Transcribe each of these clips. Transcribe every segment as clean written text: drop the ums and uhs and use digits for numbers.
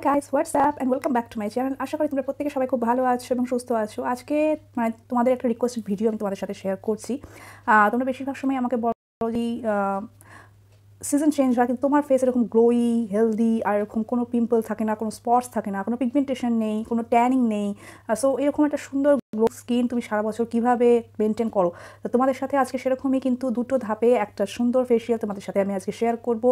Guys WhatsApp and welcome back to my channel. আশা করি তোমরা প্রত্যেকে সবাই খুব ভালো আছো এবং সুস্থ আছো। আজকে তোমাদের একটা রিকোয়েস্টেড ভিডিও আমি তোমাদের সাথে শেয়ার করছি। তোমরা বেশিরভাগ সময় আমাকে বলো যে সিজন চেঞ্জ হয় কিন্তু তোমার ফেস এরকম গ্লোই হেলদি আর এরকম কোনো পিম্পল থাকে না, কোনো স্পটস থাকে না, কোনো পিগমেন্টেশন নেই, কোনো ট্যানিং নেই। সো এরকম একটা সুন্দর গ্লো স্কিন তুমি সারা বছর কীভাবে মেনটেন করো, তো তোমাদের সাথে আজকে সেরকমই কিন্তু দুটো ধাপে একটা সুন্দর ফেসিয়াল তোমাদের সাথে আমি আজকে শেয়ার করব,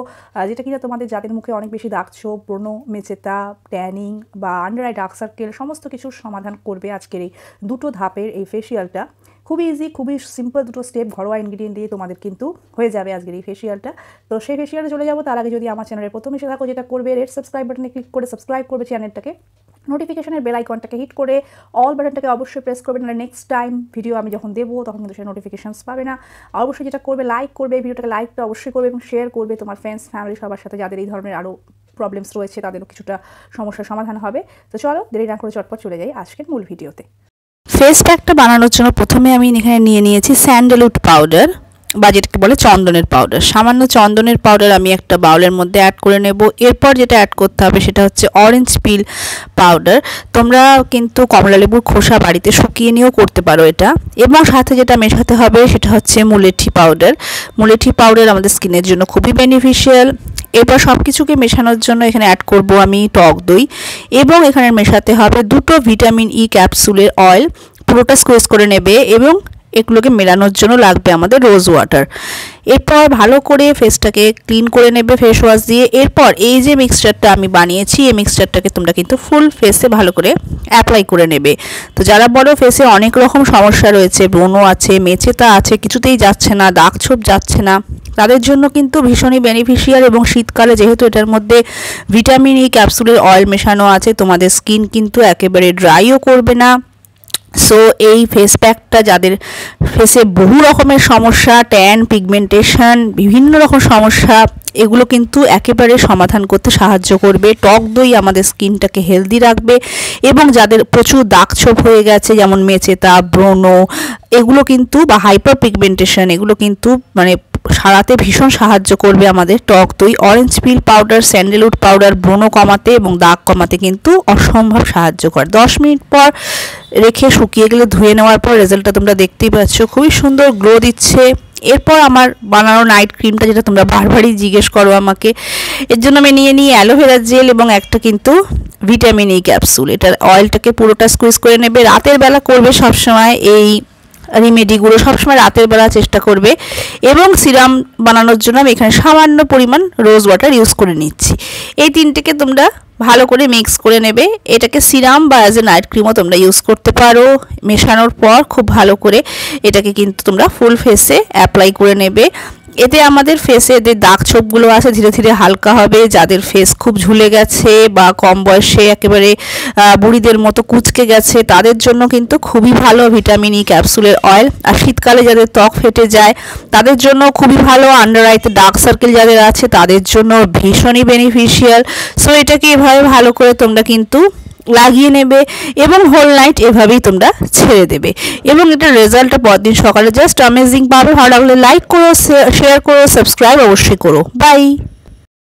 যেটা কিনা তোমাদের যাদের মুখে অনেক বেশি দাগছোপ, ব্রণ, মেচেতা, ট্যানিং বা আন্ডার আই ডার্ক সার্কেল সমস্ত কিছুর সমাধান করবে আজকের এই দুটো ধাপের এই ফেসিয়ালটা। খুবই ইজি, খুবই সিম্পল দুটো স্টেপ, ঘরোয়া ইনগ্রিডিয়েন্ট দিয়ে তোমাদের কিন্তু হয়ে যাবে আজকের এই ফেসিয়ালটা। তো সেই ফেসিয়ালে চলে যাবো তার আগে যদি আমার চ্যানেলের প্রথম এসে থাকো, যেটা করবে রেড সাবস্ক্রাইব বাটনে ক্লিক করে সাবস্ক্রাইব করবে চ্যানেলটাকে, নোটিফিকেশনের বেল আইকনটাকে হিট করে অল বাটনটাকে অবশ্যই প্রেস করবে, নাহলে নেক্সট টাইম ভিডিও আমি যখন দেবো তখন কিন্তু সেই নোটিফিকেশনস পাবে না। অবশ্যই যেটা করবে লাইক করবে, ভিডিওটাকে লাইকটা অবশ্যই করবে এবং শেয়ার করবে তোমার ফ্রেন্ডস ফ্যামিলি সবার সাথে, যাদের এই ধরনের আরও প্রবলেমস রয়েছে তাদেরও কিছুটা সমস্যার সমাধান হবে। তো চলো দেরি না করে চটপট চলে যাই আজকের মূল ভিডিওতে। ফেস প্যাকটা বানানোর জন্য প্রথমে আমি এখানে নিয়ে নিয়েছি স্যান্ডেলউড পাউডার বা যেটাকে বলে চন্দনের পাউডার। সামান্য চন্দনের পাউডার আমি একটা বাউলের মধ্যে অ্যাড করে নেব। এরপর যেটা অ্যাড করতে হবে সেটা হচ্ছে অরেঞ্জ পিল পাউডার। তোমরা কিন্তু কমলা লেবুর খোসা বাড়িতে শুকিয়ে নিয়েও করতে পারো এটা। এবং সাথে যেটা মেশাতে হবে সেটা হচ্ছে মুলেঠি পাউডার। মুলেঠি পাউডার আমাদের স্কিনের জন্য খুবই বেনিফিশিয়াল। এরপর সব কিছুকে মেশানোর জন্য এখানে অ্যাড করব আমি টক দই এবং এখানে মেশাতে হবে দুটো ভিটামিন ই ক্যাপসুলের অয়েল। পুরোটা স্কুইজ করে নেবে এবং এগুলোকে মেলানোর জন্য লাগবে আমাদের রোজ ওয়াটার। এরপর ভালো করে ফেসটাকে ক্লিন করে নেবে ফেস ওয়াশ দিয়ে। এরপর এই যে মিক্সচারটা আমি বানিয়েছি এই মিক্সচারটাকে তোমরা কিন্তু ফুল ফেসে ভালো করে অ্যাপ্লাই করে নেবে। তো যারা বড় ফেসে অনেক রকম সমস্যা রয়েছে, ব্রণ আছে, মেচেতা আছে, কিছুতেই যাচ্ছে না, দাগ ছোপ যাচ্ছে না, তাদের জন্য কিন্তু ভীষণই বেনিফিশিয়াল। এবং শীতকালে যেহেতু এটার মধ্যে ভিটামিন ই ক্যাপসুলের অয়েল মেশানো আছে, তোমাদের স্কিন কিন্তু একেবারে ড্রাইও করবে না। সো এই ফেস প্যাকটা যাদের ফেসে বহু রকমের সমস্যা, ট্যান, পিগমেন্টেশন, বিভিন্ন রকম সমস্যা, এগুলো কিন্তু একেবারে সমাধান করতে সাহায্য করবে। টক দই আমাদের স্কিনটাকে হেলদি রাখবে এবং যাদের প্রচুর দাগছোপ হয়ে গেছে যেমন মেচেতা, ব্রণ, এগুলো কিন্তু বা হাইপার পিগমেন্টেশন, এগুলো কিন্তু সারাতে ভীষণ সাহায্য করবে আমাদের টক দই। অরেঞ্জ পিল পাউডার, স্যান্ডেলউড পাউডার ব্রণ কমাতে এবং দাগ কমাতে কিন্তু অসম্ভব সাহায্য করে। 10 মিনিট পর রেখে শুকিয়ে গেলে ধুয়ে নেওয়ার পর রেজাল্টটা তোমরা দেখতেই পাচ্ছ, খুবই সুন্দর গ্লো দিচ্ছে। এরপর আমার বানানো নাইট ক্রিমটা, যেটা তোমরা বারবারই জিজ্ঞেস করো আমাকে, এর জন্য আমি নিয়ে অ্যালোভেরা জেল এবং একটা কিন্তু ভিটামিন ই ক্যাপসুল। এটার অয়েলটাকে পুরোটা স্কুইজ করে নেবে। রাতের বেলা করবে সবসময় এই রেমেডিগুলো, সবসময় রাতের বেলা চেষ্টা করবে। এবং সিরাম বানানোর জন্য আমি এখানে সামান্য পরিমাণ রোজ ওয়াটার ইউজ করে নিচ্ছি। এই তিনটেকে তোমরা ভালো করে মিক্স করে নেবে। এটাকে সিরাম বা অ্যাজ এ নাইট ক্রিমও তোমরা ইউজ করতে পারো। মেশানোর পর খুব ভালো করে এটাকে কিন্তু তোমরা ফুল ফেসে অ্যাপ্লাই করে নেবে। এতে আমাদের ফেসে যে দাগ ছোপগুলো আছে ধীরে ধীরে হালকা হবে। যাদের ফেস খুব ঝুলে গেছে বা কম বয়সে একেবারে বুড়িদের মতো কুঁচকে গেছে, তাদের জন্য কিন্তু খুবই ভালো ভিটামিন ই ক্যাপসুলের অয়েল। আর শীতকালে যাদের ত্বক ফেটে যায় তাদের জন্য খুবই ভালো। আন্ডার আইতে ডার্ক সার্কেল যাদের আছে তাদের জন্য ভীষণই বেনিফিশিয়াল। সো এটাকে এভাবে ভালো করে তোমরা কিন্তু লাগিয়ে নেবে এবং হোল নাইট এভাবেই তোমরা ছেড়ে দেবে এবং এটার রেজাল্টটা পরদিন সকালে জাস্ট অ্যামেজিং পাবে। ভালো লাগলে লাইক করো, শেয়ার করো, সাবস্ক্রাইব অবশ্যই করো। বাই।